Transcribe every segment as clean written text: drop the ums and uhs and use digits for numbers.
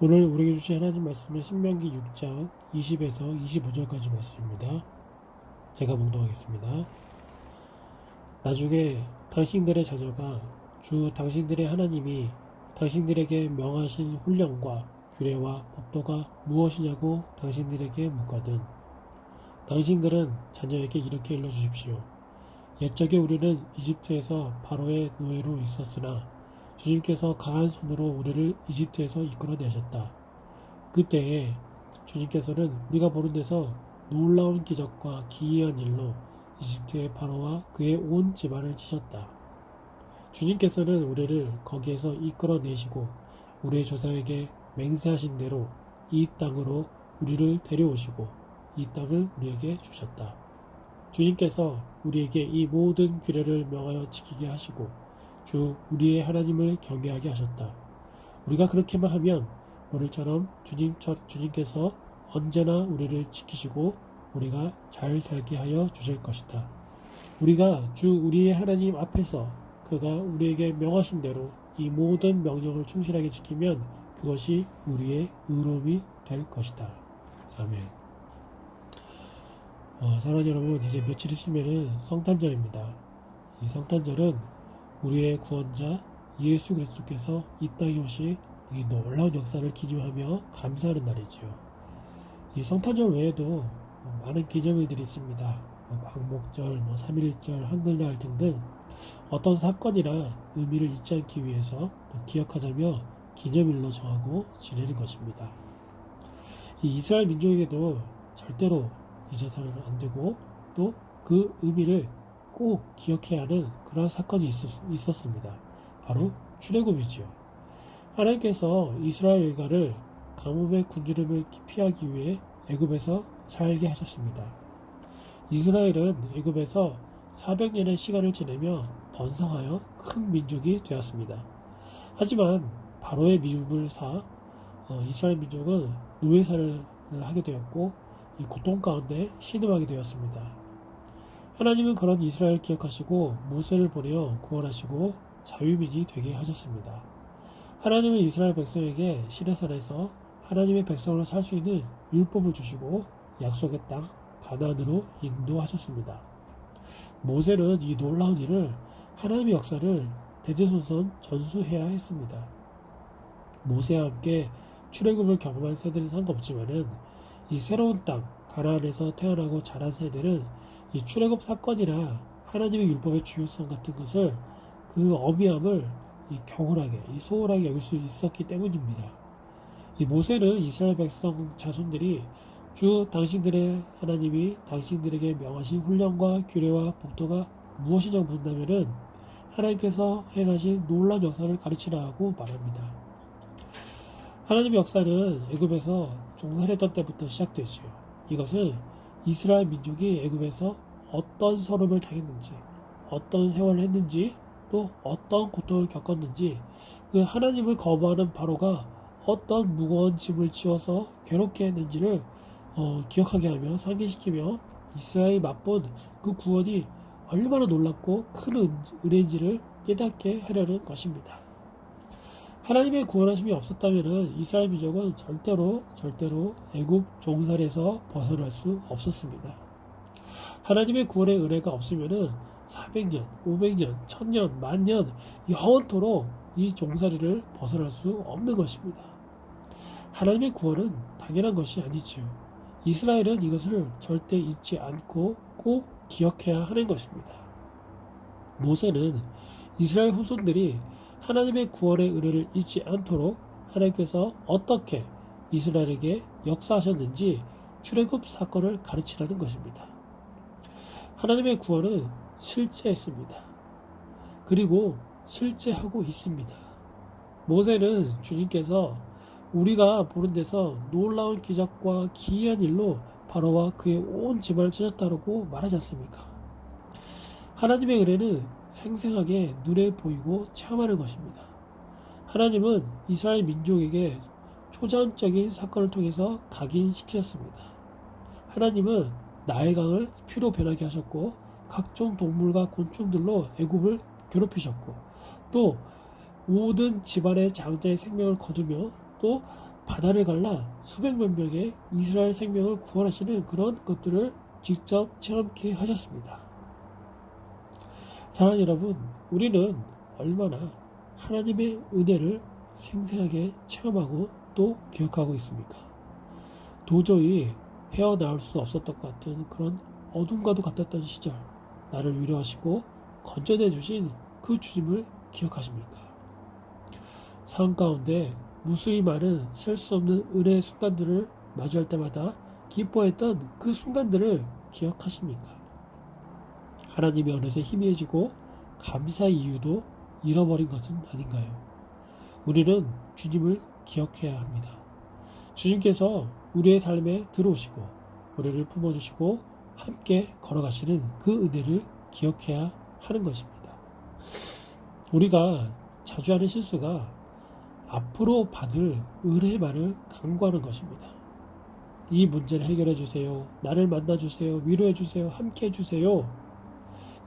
오늘 우리에게 주신 하나님 말씀은 신명기 6장 20에서 25절까지 말씀입니다. 제가 봉독하겠습니다. 나중에 당신들의 자녀가 주 당신들의 하나님이 당신들에게 명하신 훈령과 규례와 법도가 무엇이냐고 당신들에게 묻거든 당신들은 자녀에게 이렇게 일러주십시오. 옛적에 우리는 이집트에서 바로의 노예로 있었으나 주님께서 강한 손으로 우리를 이집트에서 이끌어내셨다. 그때에 주님께서는 우리가 보는 데서 놀라운 기적과 기이한 일로 이집트의 바로와 그의 온 집안을 치셨다. 주님께서는 우리를 거기에서 이끌어내시고 우리의 조상에게 맹세하신 대로 이 땅으로 우리를 데려오시고 이 땅을 우리에게 주셨다. 주님께서 우리에게 이 모든 규례를 명하여 지키게 하시고 주 우리의 하나님을 경외하게 하셨다. 우리가 그렇게만 하면 오늘처럼 주님께서 언제나 우리를 지키시고 우리가 잘 살게 하여 주실 것이다. 우리가 주 우리의 하나님 앞에서 그가 우리에게 명하신 대로 이 모든 명령을 충실하게 지키면 그것이 우리의 의로움이 될 것이다. 아멘. 사랑하는 여러분, 이제 며칠 있으면 성탄절입니다. 이 성탄절은 우리의 구원자 예수 그리스도께서 이 땅에 오신 이 놀라운 역사를 기념하며 감사하는 날이지요. 이 성탄절 외에도 많은 기념일들이 있습니다. 광복절, 3.1절, 한글날 등등 어떤 사건이나 의미를 잊지 않기 위해서 기억하자며 기념일로 정하고 지내는 것입니다. 이 이스라엘 민족에게도 절대로 잊어서는 안 되고 또 그 의미를 꼭 기억해야 하는 그런 사건이 있었습니다. 바로 출애굽이지요. 하나님께서 이스라엘 일가를 가뭄의 굶주림을 피하기 위해 애굽에서 살게 하셨습니다. 이스라엘은 애굽에서 400년의 시간을 지내며 번성하여 큰 민족이 되었습니다. 하지만 바로의 미움을 사 이스라엘 민족은 노예살을 하게 되었고 이 고통 가운데 신음하게 되었습니다. 하나님은 그런 이스라엘을 기억하시고 모세를 보내어 구원하시고 자유민이 되게 하셨습니다. 하나님은 이스라엘 백성에게 시내산에서 하나님의 백성으로 살 수 있는 율법을 주시고 약속의 땅 가나안으로 인도하셨습니다. 모세는 이 놀라운 일을 하나님의 역사를 대대손손 전수해야 했습니다. 모세와 함께 출애굽을 경험한 세대는 상관없지만은 이 새로운 땅 가나안에서 태어나고 자란 세대는 이 출애굽 사건이나 하나님의 율법의 중요성 같은 것을 그 어미함을 경홀하게 소홀하게 여길 수 있었기 때문입니다. 이 모세는 이스라엘 백성 자손들이 주 당신들의 하나님이 당신들에게 명하신 훈령과 규례와 법도가 무엇이냐고 묻는다면은 하나님께서 행하신 놀라운 역사를 가르치라고 말합니다. 하나님의 역사는 애굽에서 종살이했던 때부터 시작되지요. 이것은 이스라엘 민족이 애굽에서 어떤 서름을 당했는지, 어떤 세월을 했는지, 또 어떤 고통을 겪었는지, 그 하나님을 거부하는 바로가 어떤 무거운 짐을 지어서 괴롭게 했는지를 기억하게 하며 상기시키며 이스라엘이 맛본 그 구원이 얼마나 놀랍고 큰 은혜인지를 깨닫게 하려는 것입니다. 하나님의 구원하심이 없었다면 이스라엘 민족은 절대로 애굽 종살이에서 벗어날 수 없었습니다. 하나님의 구원의 은혜가 없으면 400년, 500년, 1000년, 만년 영원토록 이 종살이를 벗어날 수 없는 것입니다. 하나님의 구원은 당연한 것이 아니지요. 이스라엘은 이것을 절대 잊지 않고 꼭 기억해야 하는 것입니다. 모세는 이스라엘 후손들이 하나님의 구원의 은혜를 잊지 않도록 하나님께서 어떻게 이스라엘에게 역사하셨는지 출애굽 사건을 가르치라는 것입니다. 하나님의 구원은 실제했습니다. 그리고 실제하고 있습니다. 모세는 주님께서 우리가 보는 데서 놀라운 기적과 기이한 일로 바로와 그의 온 집안을 찾았다고 말하지 않습니까? 하나님의 은혜는 생생하게 눈에 보이고 체험하는 것입니다. 하나님은 이스라엘 민족에게 초자연적인 사건을 통해서 각인시키셨습니다. 하나님은 나일강을 피로 변하게 하셨고 각종 동물과 곤충들로 애굽을 괴롭히셨고 또 모든 집안의 장자의 생명을 거두며 또 바다를 갈라 수백만 명의 이스라엘 생명을 구원하시는 그런 것들을 직접 체험케 하셨습니다. 사랑하는 여러분, 우리는 얼마나 하나님의 은혜를 생생하게 체험하고 또 기억하고 있습니까? 도저히 헤어나올 수 없었던 것 같은 그런 어둠과도 같았던 시절, 나를 위로하시고 건져내 주신 그 주님을 기억하십니까? 삶 가운데 무수히 많은 셀 수 없는 은혜의 순간들을 마주할 때마다 기뻐했던 그 순간들을 기억하십니까? 하나님이 어느새 희미해지고 감사의 이유도 잃어버린 것은 아닌가요? 우리는 주님을 기억해야 합니다. 주님께서 우리의 삶에 들어오시고 우리를 품어주시고 함께 걸어가시는 그 은혜를 기억해야 하는 것입니다. 우리가 자주 하는 실수가 앞으로 받을 은혜만을 간구하는 것입니다. 이 문제를 해결해 주세요. 나를 만나 주세요. 위로해 주세요. 함께 해 주세요.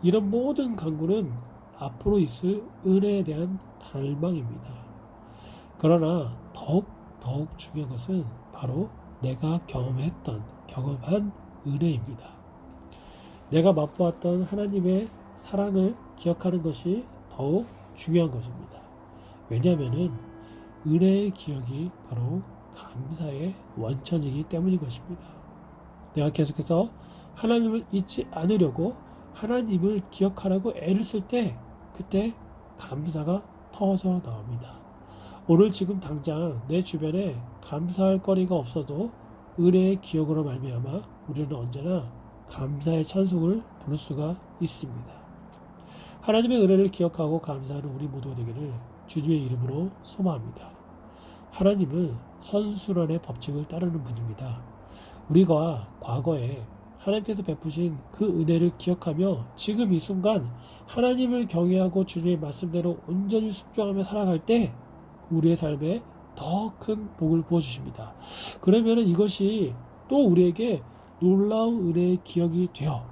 이런 모든 간구는 앞으로 있을 은혜에 대한 갈망입니다. 그러나 더욱 중요한 것은 바로 내가 경험한 은혜입니다. 내가 맛보았던 하나님의 사랑을 기억하는 것이 더욱 중요한 것입니다. 왜냐하면 은혜의 기억이 바로 감사의 원천이기 때문인 것입니다. 내가 계속해서 하나님을 잊지 않으려고 하나님을 기억하라고 애를 쓸 때 그때 감사가 터져 나옵니다. 오늘 지금 당장 내 주변에 감사할 거리가 없어도 은혜의 기억으로 말미암아 우리는 언제나 감사의 찬송을 부를 수가 있습니다. 하나님의 은혜를 기억하고 감사하는 우리 모두가 되기를 주님의 이름으로 소망합니다. 하나님은 선순환의 법칙을 따르는 분입니다. 우리가 과거에 하나님께서 베푸신 그 은혜를 기억하며 지금 이 순간 하나님을 경외하고 주님의 말씀대로 온전히 순종하며 살아갈 때 우리의 삶에 더 큰 복을 부어주십니다. 그러면 이것이 또 우리에게 놀라운 은혜의 기억이 되어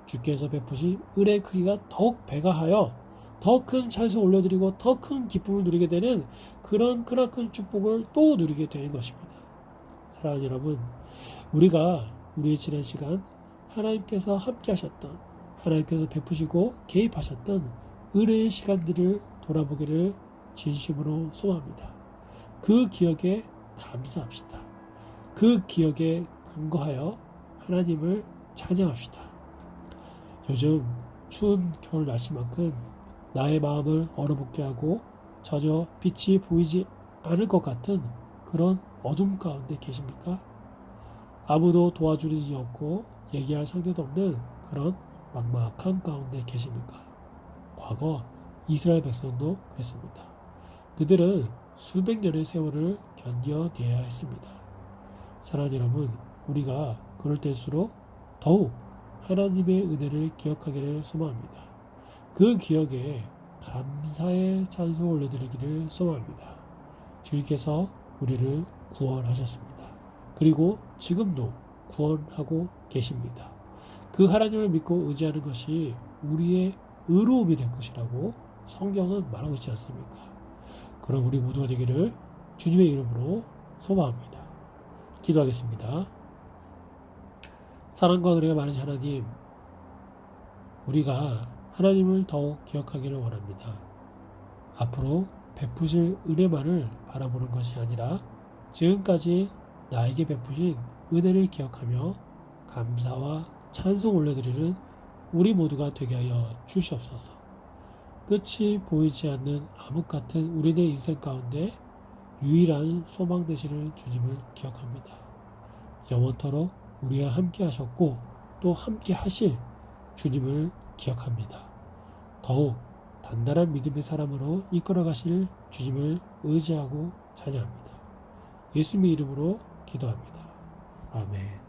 주께서 베푸신 은혜의 크기가 더욱 배가하여 더 큰 찬송 올려드리고 더 큰 기쁨을 누리게 되는 그런 크나큰 축복을 또 누리게 되는 것입니다. 사랑하는 여러분, 우리가 우리의 지난 시간 하나님께서 함께 하셨던, 하나님께서 베푸시고 개입하셨던 은혜의 시간들을 돌아보기를 진심으로 소망합니다. 그 기억에 감사합시다. 그 기억에 근거하여 하나님을 찬양합시다. 요즘 추운 겨울 날씨만큼 나의 마음을 얼어붙게 하고 전혀 빛이 보이지 않을 것 같은 그런 어둠 가운데 계십니까? 아무도 도와주는 이가 없고 얘기할 상대도 없는 그런 막막한 가운데 계십니까? 과거 이스라엘 백성도 그랬습니다. 그들은 수백 년의 세월을 견뎌내야 했습니다. 사랑하는 여러분, 우리가 그럴 때일수록 더욱 하나님의 은혜를 기억하기를 소망합니다. 그 기억에 감사의 찬송을 올려드리기를 소망합니다. 주님께서 우리를 구원하셨습니다. 그리고 지금도 구원하고 계십니다. 그 하나님을 믿고 의지하는 것이 우리의 의로움이 될 것이라고 성경은 말하고 있지 않습니까? 그럼 우리 모두가 되기를 주님의 이름으로 소망합니다. 기도하겠습니다. 사랑과 은혜가 많으신 하나님, 우리가 하나님을 더욱 기억하기를 원합니다. 앞으로 베푸실 은혜만을 바라보는 것이 아니라 지금까지 나에게 베푸신 은혜를 기억하며 감사와 찬송 올려드리는 우리 모두가 되게 하여 주시옵소서. 끝이 보이지 않는 암흑 같은 우리네 인생 가운데 유일한 소망 되시는 주님을 기억합니다. 영원토록 우리와 함께 하셨고 또 함께 하실 주님을 기억합니다. 더욱 단단한 믿음의 사람으로 이끌어 가실 주님을 의지하고 찬양합니다. 예수님의 이름으로 기도합니다. 아멘.